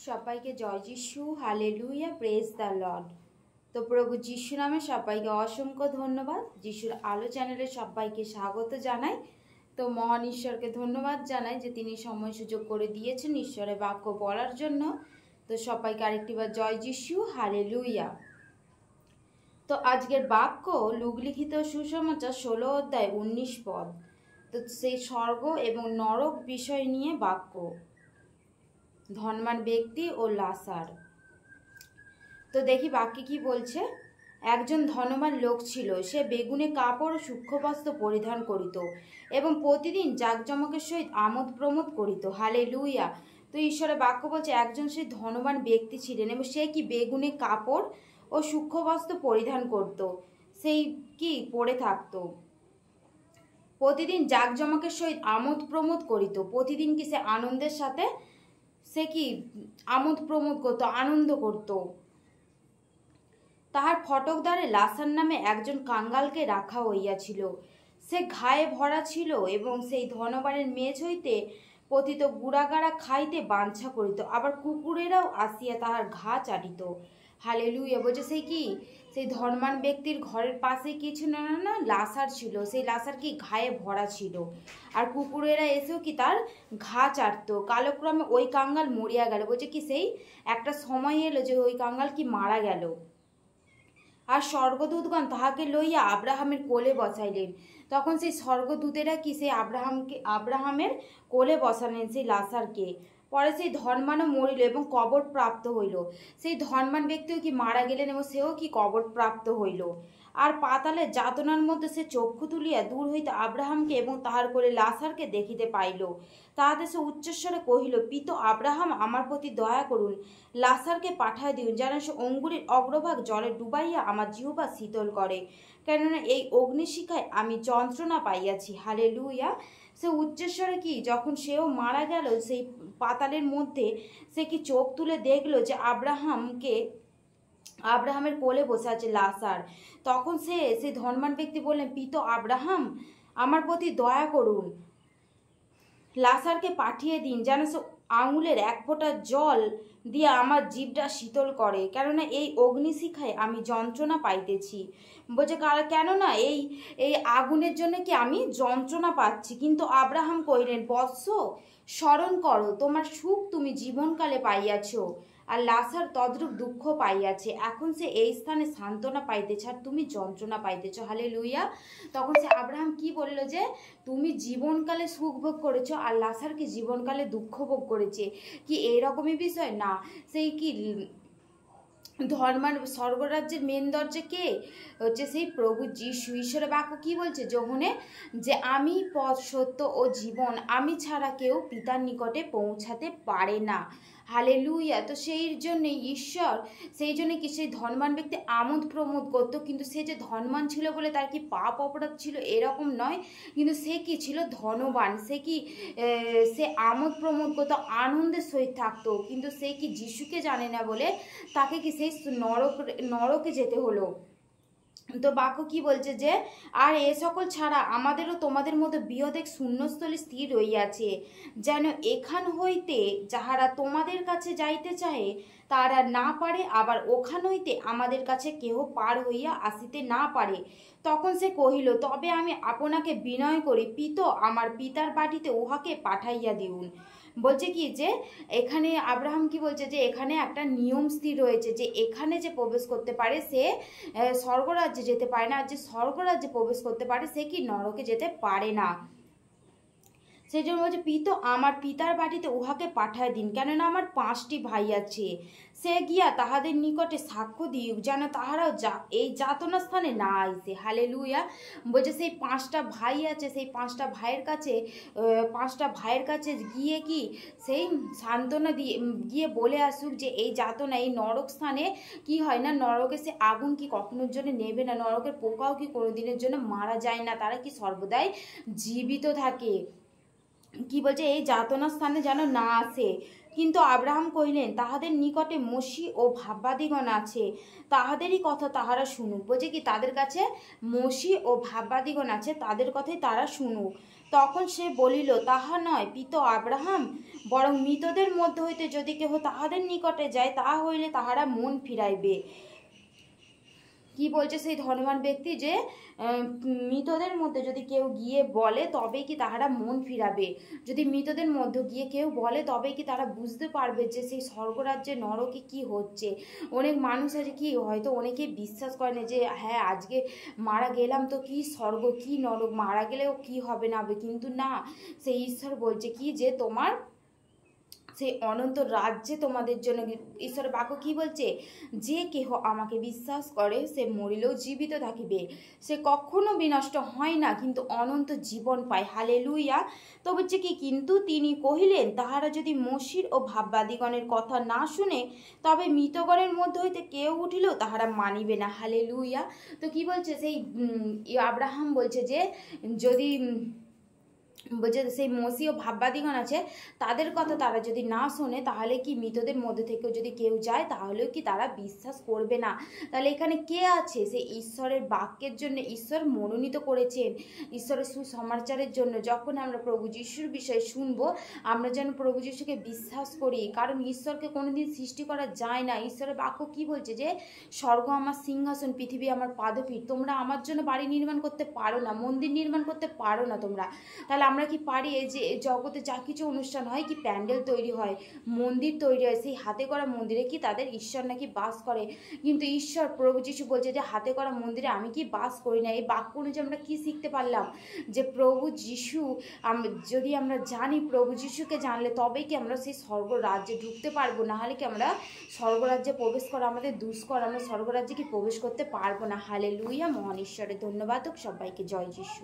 সবাইকে জয় যিশু, hallelujah, praise the Lord. তো প্রভু যিশু নামে সবাইকে অসংখ্য ধন্যবাদ। যিশুর আলো চ্যানেলে সবাইকে স্বাগত জানাই। তো মহান ঈশ্বরকে ধন্যবাদ জানাই যে তিনি সময় সুযোগ করে দিয়েছেন ঈশ্বরের বাক্য বলার জন্য। তো সবাইকে আরেকটিবার জয় যিশু, হালেলুয়া। তো আজকের বাক্য লুকলিখিত সুসমাচার 16 অধ্যায় 19 পদ। তো সেই স্বর্গ এবং নরক বিষয় নিয়ে বাক্য, ধনবান ব্যক্তি ও লাসার। তো দেখি বাক্যে কি বলছে। একজন ধনবান লোক ছিল, সে বেগুনে কাপড় ও সূক্ষ্ম বস্ত্র পরিধান করিত এবং প্রতিদিন জাঁকজমকের সহিত আমোদ প্রমোদ করিত। হালেলুয়া। তো ঈশ্বরের বাক্য বলছে একজন সেই ধনবান ব্যক্তি ছিলেন এবং সে কি বেগুনে কাপড় ও সূক্ষ্ম বস্ত্র পরিধান করত, সেই কি পরে থাকতো, প্রতিদিন জাঁকজমকের সহিত আমোদ প্রমোদ করিত। প্রতিদিন কি সে আনন্দের সাথে সে কি আমোদ প্রমোদ করত, আনন্দ করত। তাহার ফটকদ্বারে লাসার নামে একজন কাঙ্গালকে রাখা হইয়াছিল। সে ঘায়ে ভরা ছিল এবং সেই ধনবানের মেজ হইতে পতিত গুড়াগাড়া খাইতে বাঞ্ছা করিত, আবার কুকুরেরাও আসিয়া তাহার ঘা চাটিত। হালেলুয়া। বলছে সেই ধনবান ব্যক্তির ঘরের পাশে কিছু না লাসার ছিল। সেই লাসার কি ঘায়ে ভরা ছিল, আর কুকুরেরা এসেও কি তার ঘা চাটত। কালক্রমে ওই কাঙ্গাল মরিয়া গেল। বলছে কি সেই একটা সময় এলো যে ওই কাঙ্গাল কি মারা গেল। আর স্বর্গদূতগণ তাহাকে লইয়া আব্রাহামের কোলে বসাইলেন। তখন সেই স্বর্গদূতেরা কি সেই আব্রাহামের কোলে বসালেন সেই লাসারকে। পরে সেই ধনবানও মরিল এবং কবর প্রাপ্ত হইল। সেই ধনবান ব্যক্তিও কি মারা গেলেন এবং সেও কি কবর প্রাপ্ত হইল। আর পাতালের যাতনার মধ্যে সে চক্ষু তুলিয়া দূর হইতে আব্রাহামকে এবং তাহার কোলে লাসারকে দেখিতে পাইল। তাহাতে সে উচ্চস্বরে কহিল, পিত আব্রাহাম, আমার প্রতি দয়া করুন, লাসারকে পাঠায় দিন, যেন সে অঙ্গুরের অগ্রভাগ জলে ডুবাইয়া আমার জিহ্বা শীতল করে, কেননা এই অগ্নিশিখায় আমি যন্ত্রণা পাইয়াছি। হালেলুয়া। সে উচ্চস্বরে কি যখন সেও মারা গেল, সেই পাতালের মধ্যে সে কি চোখ তুলে দেখলো যে আব্রাহামের কোলে বসে আছে লাসার। তখন সেই ধনবান ব্যক্তি বললেন, পিত আব্রাহাম, আমার প্রতি দয়া করুন, লাসারকে পাঠিয়ে দিন, যেন সে আঙুলের এক ফোঁটা জল দিয়ে আমার জিভটা শীতল করে, কেননা এই অগ্নিশিখায় আমি যন্ত্রণা পাইতেছি। বলছে কেননা এই আগুনের জন্য কি আমি যন্ত্রণা পাচ্ছি। কিন্তু আব্রাহাম কহিলেন, বৎস, স্মরণ করো তোমার সুখ তুমি জীবনকালে পাইয়াছ, আর লাসার তদ্রূপ দুঃখ পাইয়াছে। এখন সে এই স্থানে সান্ত্বনা পাইতেছে আর তুমি যন্ত্রণা পাইতেছ। হালেলুয়া। তখন সে আব্রাহাম কি বলল যে তুমি জীবনকালে সুখ ভোগ করেছো আর লাসার কি জীবনকালে দুঃখ ভোগ করেছে, কি এইরকমই বিষয় না। সেই কি ধর্মান স্বর্গরাজ্যের মেন দরজা কে হচ্ছে সেই প্রভু যিশু। ঈশ্বরের বাক্য কি বলছে যোহনে, যে আমি পথ সত্য ও জীবন, আমি ছাড়া কেউ পিতার নিকটে পৌঁছাতে পারে না। হালেলুয়া। তো সেই জন্যে ঈশ্বর, সেই জন্য কি সেই ধনবান ব্যক্তি আমোদ প্রমোদ করতো। কিন্তু সে যে ধনবান ছিল বলে তার কি পাপ অপরাধ ছিল এরকম নয়, কিন্তু সে কি ছিল ধনবান। সে আমোদ প্রমোদ করতো, আনন্দের সহিত থাকতো। কিন্তু সে কি যিশুকে জানে না বলে তাকে কি সেই নরকে যেতে হলো। তো বাক্য কি বলছে যে আর এ সকল ছাড়া আমাদেরও তোমাদের মধ্যে বৃহৎ এক শূন্যস্থলী স্থির রইয়াছে, যেন এখান হইতে যাহারা তোমাদের কাছে যাইতে চাহে তারা না পারে, আবার ওখান হইতে আমাদের কাছে কেহ পার হইয়া আসিতে না পারে। তখন সে কহিল, তবে আমি আপনাকে বিনয় করি, পিত আমার পিতার বাটিতে উহাকে পাঠাইয়া দিউন। বলছে কি যে এখানে আব্রাহাম কি বলছে যে এখানে একটা নিয়ম স্থির রয়েছে, যে এখানে যে প্রবেশ করতে পারে সে স্বর্গরাজ্যে যেতে পারে না, আর যে স্বর্গরাজ্যে প্রবেশ করতে পারে সে কি নরকে যেতে পারে না। সেই জন্য বলছে, পিত আমার পিতার বাটিতে উহাকে পাঠায় দিন, কেননা আমার 5টি ভাই আছে। সে গিয়া তাহাদের নিকটে সাক্ষ্য দিউক, যেন তাহারাও এই যাতনা স্থানে না আইসে। হালেলুয়া। বলছে সেই 5টা ভাই আছে, সেই 5টা ভাইয়ের কাছে গিয়ে কি সেই সান্ত্বনা দিয়ে গিয়ে বলে আসুক যে এই যাতনা, এই নরক স্থানে কি হয় না, নরকে সে আগুন কি কখনোর জন্য নেবে না, নরকের পোকাও কি কোনোদিনের জন্য মারা যায় না, তারা কি সর্বদাই জীবিত থাকে। কি বলছে এই যাতনা স্থানে যেন না আসে। কিন্তু আব্রাহাম কহিলেন, তাহাদের নিকটে মসি ও ভাববাদীগণ আছে, তাহাদেরই কথা তাহারা শুনুক। বলছে কি তাদের কাছে মসি ও ভাববাদীগণ আছে, তাদের কথাই তারা শুনুক। তখন সে বলিল, তাহা নয় পিত আব্রাহাম, বরং মৃতদের মধ্য হইতে যদি কেহ তাহাদের নিকটে যায়, তাহা হইলে তাহারা মন ফিরাইবে। কি বলছে সেই ধনবান ব্যক্তি, যে মৃতদের মধ্যে যদি কেউ গিয়ে বলে তবে কি তাহারা মন ফিরাবে। যদি মৃতদের মধ্যে গিয়ে কেউ বলে তবে কি তারা বুঝতে পারবে যে সেই স্বর্গরাজ্যে নরকে কি হচ্ছে। অনেক মানুষ আছে কি হয়তো অনেকে বিশ্বাস করে না যে হ্যাঁ আজকে মারা গেলাম তো কি স্বর্গ কি নরক, মারা গেলেও কি হবে না হবে, কিন্তু না, সেই ঈশ্বর বলছে কি যে তোমার সেই অনন্ত রাজ্যে তোমাদের জন্য ঈশ্বরের বাক্য কি বলছে, যে কেহ আমাকে বিশ্বাস করে সে মরিলেও জীবিত থাকিবে, সে কখনো বিনষ্ট হয় না, কিন্তু অনন্ত জীবন পায়। হালেলুয়া। তো বলছে কি, কিন্তু তিনি কহিলেন, তাহারা যদি মসির ও ভাববাদীগণের কথা না শুনে, তবে মৃতগণের মধ্য হইতে কেউ উঠিলেও তাহারা মানিবে না। হালেলুয়া। তো কি বলছে সেই আব্রাহাম বলছে যে যদি বলছে সেই মসি ও ভাববাদীগণ আছে তাদের কথা তারা যদি না শোনে, তাহলে কি মৃতদের মধ্যে থেকেও যদি কেউ যায় তাহলেও কি তারা বিশ্বাস করবে না। তাহলে এখানে কে আছে, সে ঈশ্বরের বাক্যের জন্য ঈশ্বর মনোনীত করেছেন, ঈশ্বরের সুসমাচারের জন্য। যখন আমরা প্রভু যিশুর বিষয়ে শুনবো, আমরা যেন প্রভু যিশুকে বিশ্বাস করি, কারণ ঈশ্বরকে কোনোদিন সৃষ্টি করা যায় না। ঈশ্বরের বাক্য কি বলছে যে স্বর্গ আমার সিংহাসন, পৃথিবী আমার পাদপীঠ। তোমরা আমার জন্য বাড়ি নির্মাণ করতে পারো না, মন্দির নির্মাণ করতে পারো না তোমরা। তাহলে আমরা কি পারি, এই যে জগতে যা কিছু অনুষ্ঠান হয়, কি প্যান্ডেল তৈরি হয়, মন্দির তৈরি হয়, সেই হাতে করা মন্দিরে কি তাদের ঈশ্বর নাকি বাস করে। কিন্তু ঈশ্বর প্রভু যিশু বলছে যে হাতে করা মন্দিরে আমি কি বাস করি না। এই বাক্য অনুযায়ী আমরা কি শিখতে পারলাম, যে প্রভু যিশু যদি আমরা জানি, প্রভু যিশুকে জানলে তবেই কি আমরা সেই স্বর্গ রাজ্যে ঢুকতে পারবো, না হলে কি আমরা স্বর্গরাজ্যে প্রবেশ করা আমাদের দুষ্কর, আমরা স্বর্গরাজ্যে কি প্রবেশ করতে পারবো না। হালেলুয়া। মহান ঈশ্বরের ধন্যবাদ হোক, সবাইকে জয় যিশু।